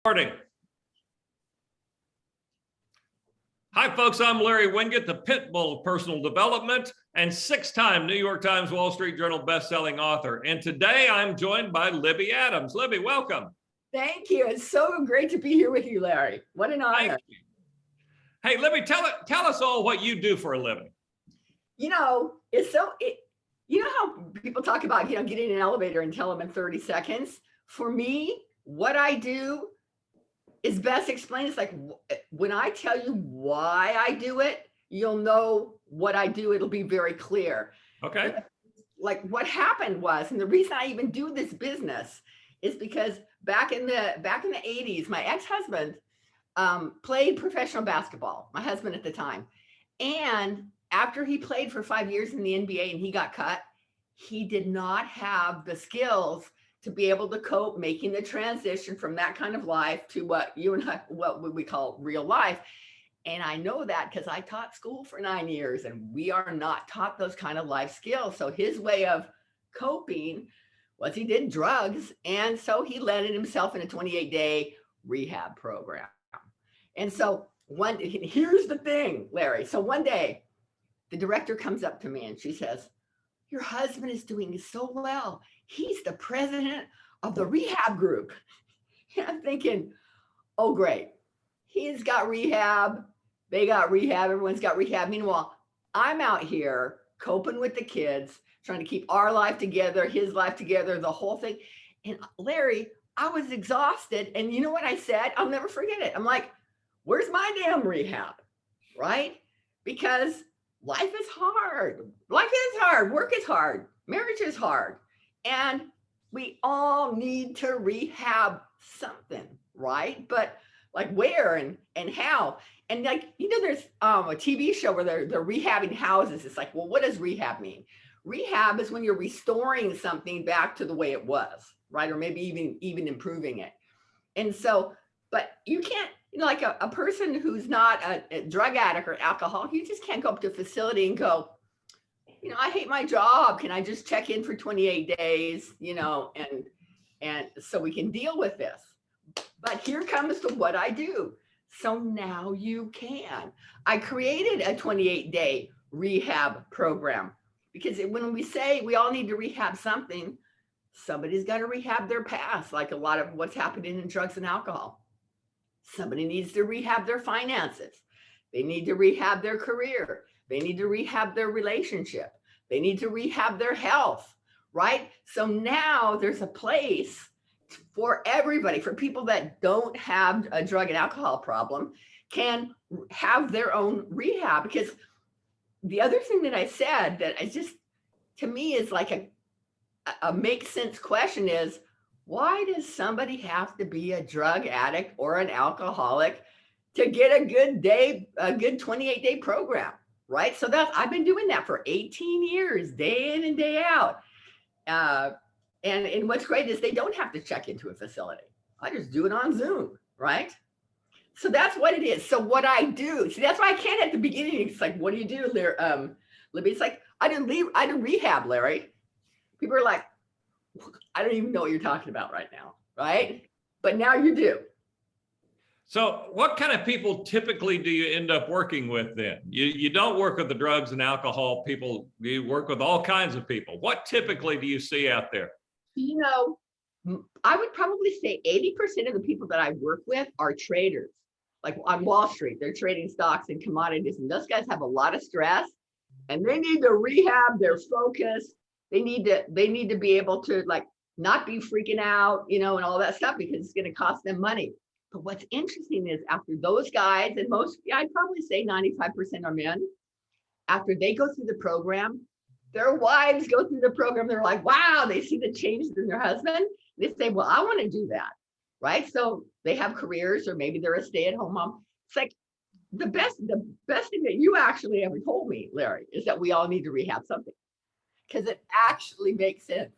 Morning. Hi, folks. I'm Larry Winget, the Pitbull of Personal Development and six-time New York Times Wall Street Journal bestselling author. And today I'm joined by Libby Adams. Libby, welcome. Thank you. It's so great to be here with you, Larry. What an honor. Hey, Libby, tell us all what you do for a living. You know, you know how people talk about, getting in an elevator and tell them in 30 seconds? For me, what I do is best explained. It's like when I tell you why I do it, you'll know what I do. It'll be very clear. Okay. Like what happened was, and the reason I even do this business is because back in the 80s, my ex-husband played professional basketball, my husband at the time. And after he played for 5 years in the NBA and he got cut, he did not have the skills to be able to cope making the transition from that kind of life to what we call real life. And I know that because I taught school for 9 years and we are not taught those kind of life skills. So his way of coping was he did drugs. And so he landed himself in a 28-day rehab program. And so here's the thing, Larry. So one day the director comes up to me and she says, "Your husband is doing so well. He's the president of the rehab group." And I'm thinking, oh, great. He's got rehab. They got rehab. Everyone's got rehab. Meanwhile, I'm out here coping with the kids, trying to keep our life together, his life together, the whole thing. And Larry, I was exhausted. And you know what I said? I'll never forget it. I'm like, where's my damn rehab? Right? Because life is hard. Life is hard. Work is hard. Marriage is hard. And we all need to rehab something, right? But like where and how? And like, there's a TV show where they're rehabbing houses. It's like, well, what does rehab mean? Rehab is when you're restoring something back to the way it was, right? Or maybe even improving it. And so, but you can't, like a person who's not a drug addict or alcoholic, you just can't go up to a facility and go, I hate my job. Can I just check in for 28 days, and so we can deal with this. But here comes to what I do. So now you can. I created a 28-day rehab program because when we say we all need to rehab something, somebody's got to rehab their past, like a lot of what's happening in drugs and alcohol. Somebody needs to rehab their finances. They need to rehab their career. They need to rehab their relationship. They need to rehab their health, right? So now there's a place for everybody, for people that don't have a drug and alcohol problem, can have their own rehab. Because the other thing that I said that is just, to me, is like a make sense question is, why does somebody have to be a drug addict or an alcoholic to get a good 28-day program, right? So I've been doing that for 18 years, day in and day out. And what's great is they don't have to check into a facility. I just do it on Zoom, right? So that's what it is. So what I do, see, that's why I can't at the beginning. It's like, what do you do, Libby? It's like, I do rehab, Larry. People are like, I don't even know what you're talking about right now, right? But now you do. So what kind of people typically do you end up working with then? You don't work with the drugs and alcohol people. You work with all kinds of people. What typically do you see out there? I would probably say 80% of the people that I work with are traders. Like on Wall Street, they're trading stocks and commodities. And those guys have a lot of stress and they need to rehab their focus. They need to be able to like not be freaking out, and all that stuff because it's going to cost them money. But what's interesting is after those guys, and I'd probably say 95% are men, after they go through the program, their wives go through the program. They're like, wow, they see the changes in their husband. They say, well, I want to do that, right? So they have careers, or maybe they're a stay-at-home mom. It's like the best thing that you actually ever told me, Larry, is that we all need to rehab something. Because it actually makes sense.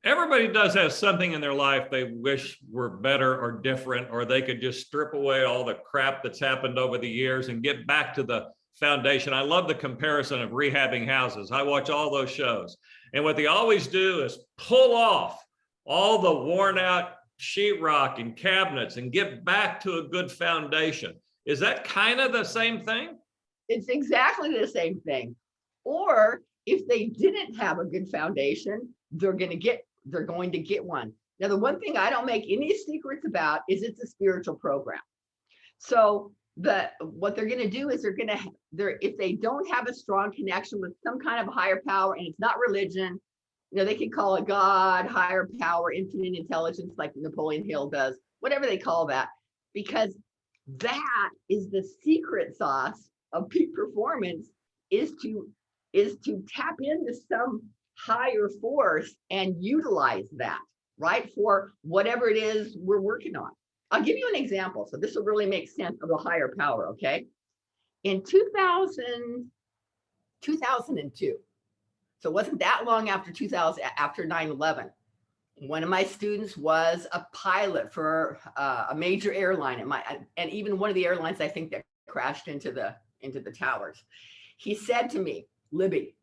Everybody does have something in their life they wish were better or different, or they could just strip away all the crap that's happened over the years and get back to the foundation. I love the comparison of rehabbing houses. I watch all those shows. And what they always do is pull off all the worn out sheetrock and cabinets and get back to a good foundation. Is that kind of the same thing? It's exactly the same thing. Or if they didn't have a good foundation, they're going to get one. Now, the one thing I don't make any secrets about is it's a spiritual program. So what they're going to do is if they don't have a strong connection with some kind of higher power, and it's not religion, they can call it God, higher power, infinite intelligence, like Napoleon Hill does, whatever they call that, because that is the secret sauce of peak performance, is to tap into some higher force and utilize that, right, for whatever it is we're working on. I'll give you an example. So this will really make sense of a higher power, okay? In 2002, so it wasn't that long after 9/11, one of my students was a pilot for a major airline, and even one of the airlines, I think, that crashed into the towers. He said to me, Libby,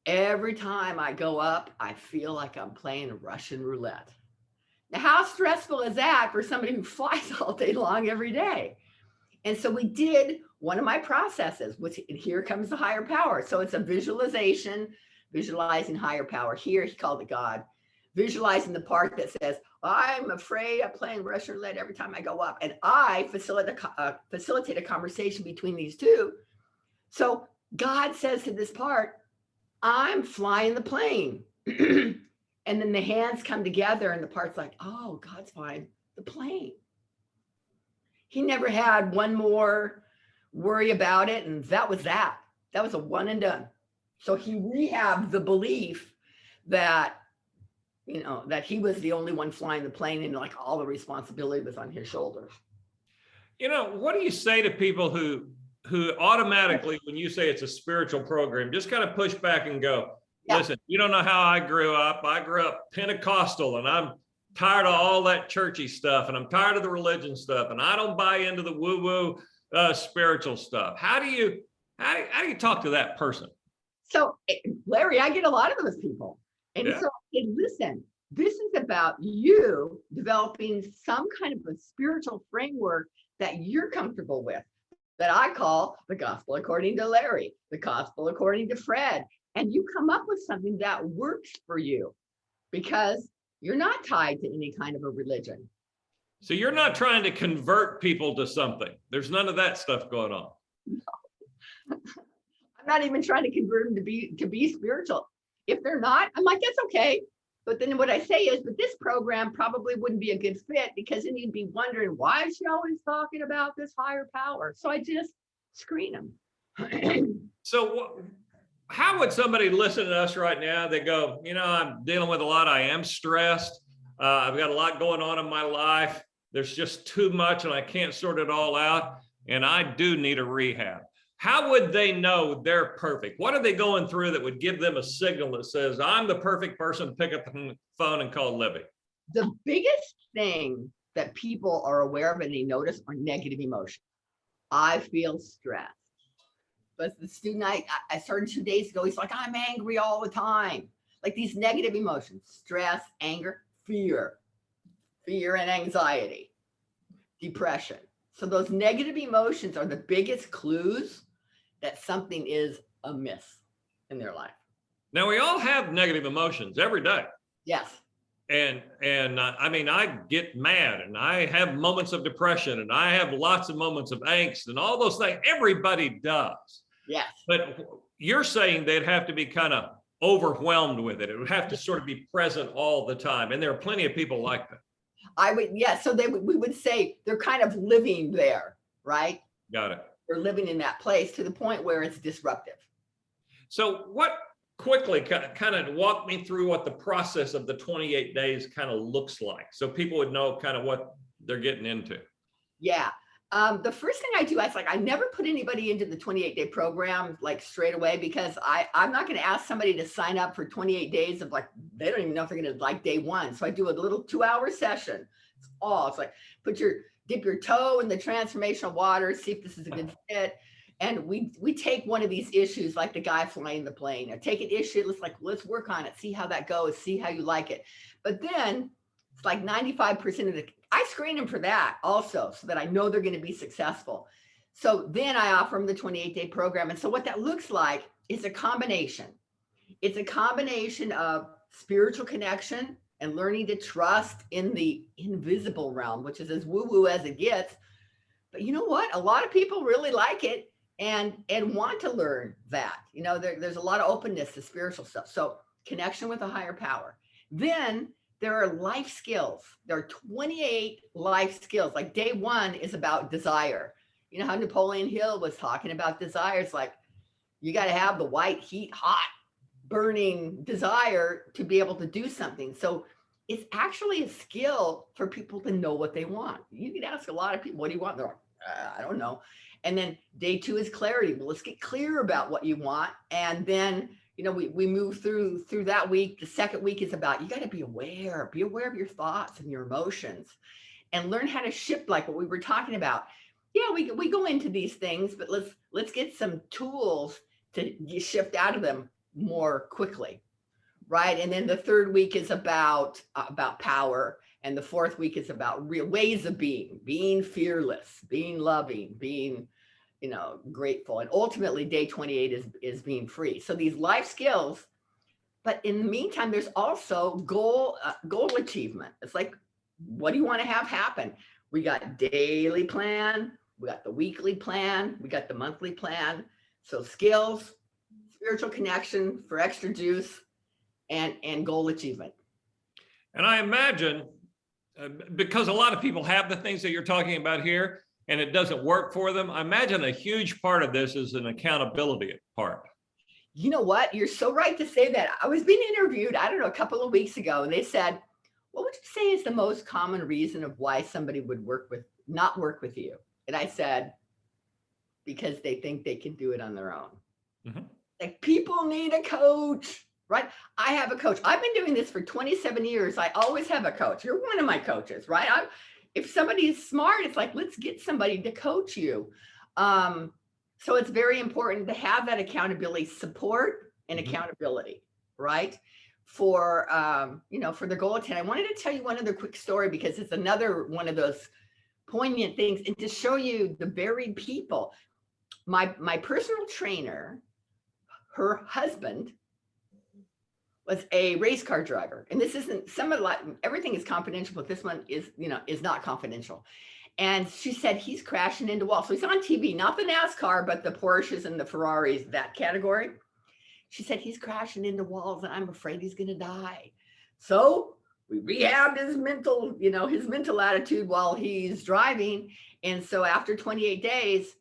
every time I go up, I feel like I'm playing Russian roulette. Now, how stressful is that for somebody who flies all day long every day? And so we did one of my processes, which here comes the higher power. So it's a visualization, visualizing higher power. Here, he called it God. Visualizing the part that says, I'm afraid of playing Russian roulette every time I go up. And I facilitate a conversation between these two. So God says to this part, I'm flying the plane. And then the hands come together and the part's like, oh, God's flying the plane. He never had one more worry about it. And that was that. That was a one and done. So he rehabbed the belief that, that he was the only one flying the plane and like all the responsibility was on his shoulders. What do you say to people who automatically, when you say it's a spiritual program, just kind of push back and go, listen, you don't know how I grew up. I grew up Pentecostal, and I'm tired of all that churchy stuff, and I'm tired of the religion stuff, and I don't buy into the woo-woo spiritual stuff. How do you talk to that person? So, Larry, I get a lot of those people. And so, listen, this is about you developing some kind of a spiritual framework that you're comfortable with, that I call the gospel according to Larry, the gospel according to Fred. And you come up with something that works for you because you're not tied to any kind of a religion. So you're not trying to convert people to something. There's none of that stuff going on. No. I'm not even trying to convert them to be spiritual. If they're not, I'm like, that's okay. But then what I say is, but this program probably wouldn't be a good fit, because then you'd be wondering, why is she always talking about this higher power? So I just screen them. So how would somebody listen to us right now? They go, I'm dealing with a lot. I am stressed. I've got a lot going on in my life. There's just too much and I can't sort it all out. And I do need a rehab. How would they know they're perfect? What are they going through that would give them a signal that says, I'm the perfect person to pick up the phone and call Libby? The biggest thing that people are aware of and they notice are negative emotions. I feel stressed. But the student I started 2 days ago, he's like, I'm angry all the time. Like these negative emotions, stress, anger, fear and anxiety, depression. So those negative emotions are the biggest clues that something is amiss in their life. Now, we all have negative emotions every day. Yes. And I mean, I get mad and I have moments of depression and I have lots of moments of angst and all those things. Everybody does. Yes. But you're saying they'd have to be kind of overwhelmed with it. It would have to sort of be present all the time. And there are plenty of people like that. I would, yeah. So we would say they're kind of living there, right? Got it. They're living in that place to the point where it's disruptive. So quickly kind of walk me through what the process of the 28 days kind of looks like, so people would know kind of what they're getting into. Yeah. The first thing I do, I never put anybody into the 28-day program like straight away, because I'm not going to ask somebody to sign up for 28 days of like, they don't even know if they're going to like day one. So I do a little 2-hour session. It's like dip your toe in the transformational water, see if this is a good fit. And we take one of these issues, like the guy flying the plane, or take an issue. Let's work on it, see how that goes, see how you like it. But then It's like 95% of I screen them for that also, so that I know they're going to be successful. So then I offer them the 28-day program. And so what that looks like is a combination. It's a combination of spiritual connection and learning to trust in the invisible realm, which is as woo-woo as it gets. But you know what? A lot of people really like it and want to learn that. You know, there's a lot of openness to spiritual stuff. So connection with a higher power. Then there are life skills. There are 28 life skills. Like day one is about desire. You know how Napoleon Hill was talking about desire? It's like, you got to have the white heat, hot, burning desire to be able to do something. So it's actually a skill for people to know what they want. You can ask a lot of people, what do you want? They're like, I don't know. And then day two is clarity. Well, let's get clear about what you want. And then, you know, we move through that week. The second week is about, you got to be aware of your thoughts and your emotions and learn how to shift, like what we were talking about. Yeah, we go into these things, but let's get some tools to shift out of them more quickly, right? And then the third week is about power, and the fourth week is about real ways of being fearless, being loving, being, you know, grateful, and ultimately day 28 is being free. So these life skills, but in the meantime, there's also goal achievement. It's like, what do you want to have happen? We got daily plan, we got the weekly plan, we got the monthly plan. So skills, spiritual connection for extra juice, and goal achievement. And I imagine, because a lot of people have the things that you're talking about here, and it doesn't work for them, I imagine a huge part of this is an accountability part. You know what? You're so right to say that. I was being interviewed, I don't know, a couple of weeks ago, and they said, what would you say is the most common reason of why somebody would not work with you? And I said, because they think they can do it on their own. Mm-hmm. Like, people need a coach, right? I have a coach. I've been doing this for 27 years. I always have a coach. You're one of my coaches, right? If somebody is smart, it's like, let's get somebody to coach you. So it's very important to have that accountability, support and accountability, right? For, for the goal attainment. I wanted to tell you one other quick story, because it's another one of those poignant things, and to show you the varied people. My personal trainer, her husband was a race car driver. And this isn't, everything is confidential, but this one is not confidential. And she said he's crashing into walls. So he's on TV, not the NASCAR, but the Porsches and the Ferraris, that category. She said he's crashing into walls and I'm afraid he's going to die. So we rehabbed his mental attitude while he's driving. And so after 28 days,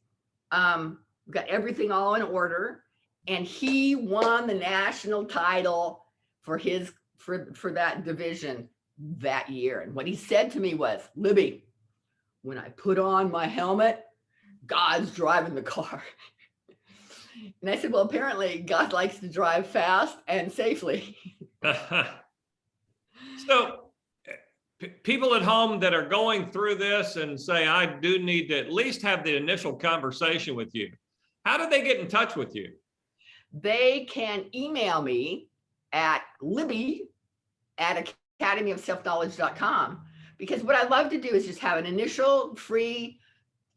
we got everything all in order. And he won the national title for that division that year. And what he said to me was, Libby, when I put on my helmet, God's driving the car. And I said, well, apparently God likes to drive fast and safely. So people at home that are going through this and say, I do need to at least have the initial conversation with you, how do they get in touch with you? They can email me at libby@academyofselfknowledge.com, because what I love to do is just have an initial free,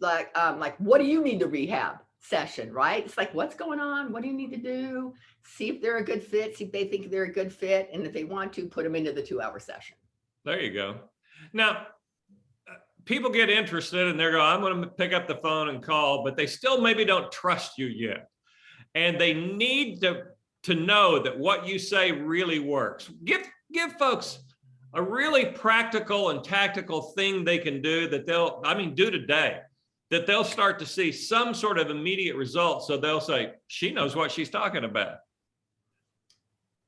like, what do you need to rehab session, right? It's like, what's going on? What do you need to do? See if they're a good fit, see if they think they're a good fit. And if they want to, put them into the 2-hour session. There you go. Now, people get interested and they're going, I'm going to pick up the phone and call, but they still maybe don't trust you yet. And they need to know that what you say really works. Give folks a really practical and tactical thing they can do that do today, that they'll start to see some sort of immediate result. So they'll say, she knows what she's talking about.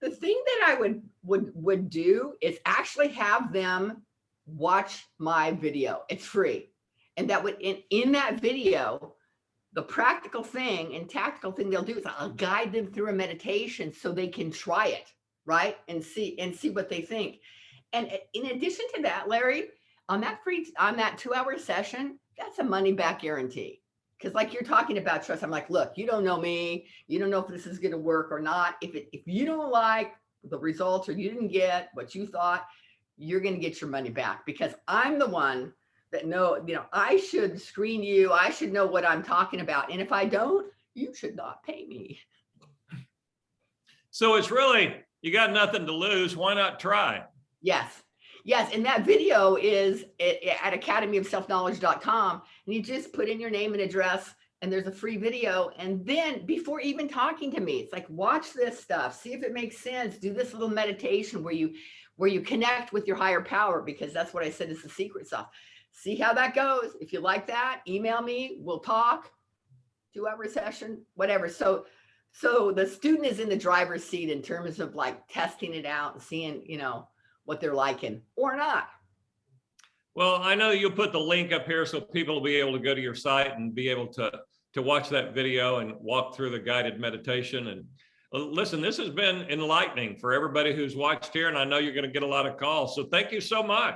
The thing that I would do is actually have them watch my video. It's free. And that would, in that video, the practical thing and tactical thing they'll do is I'll guide them through a meditation so they can try it, right? And see what they think. And in addition to that, Larry, on that 2-hour session, that's a money back guarantee. Because like you're talking about trust, I'm like, look, you don't know me. You don't know if this is going to work or not. If you don't like the results or you didn't get what you thought, you're going to get your money back, because I'm the one that I should screen you. I should know what I'm talking about. And if I don't, you should not pay me. So it's really, you got nothing to lose. Why not try? Yes. Yes. And that video is at academyofselfknowledge.com. And you just put in your name and address, and there's a free video. And then before even talking to me, it's like, watch this stuff, see if it makes sense. Do this little meditation where you connect with your higher power, because that's what I said is the secret sauce. See how that goes. If you like that, email me, we'll talk, 2-hour session, whatever. So the student is in the driver's seat in terms of like testing it out and seeing, what they're liking or not. Well, I know you'll put the link up here so people will be able to go to your site and be able to watch that video and walk through the guided meditation. And listen, this has been enlightening for everybody who's watched here, and I know you're going to get a lot of calls. So thank you so much.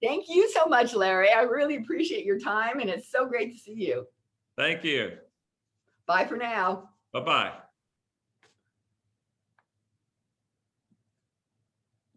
Thank you so much, Larry. I really appreciate your time, and it's so great to see you. Thank you. Bye for now. Bye-bye.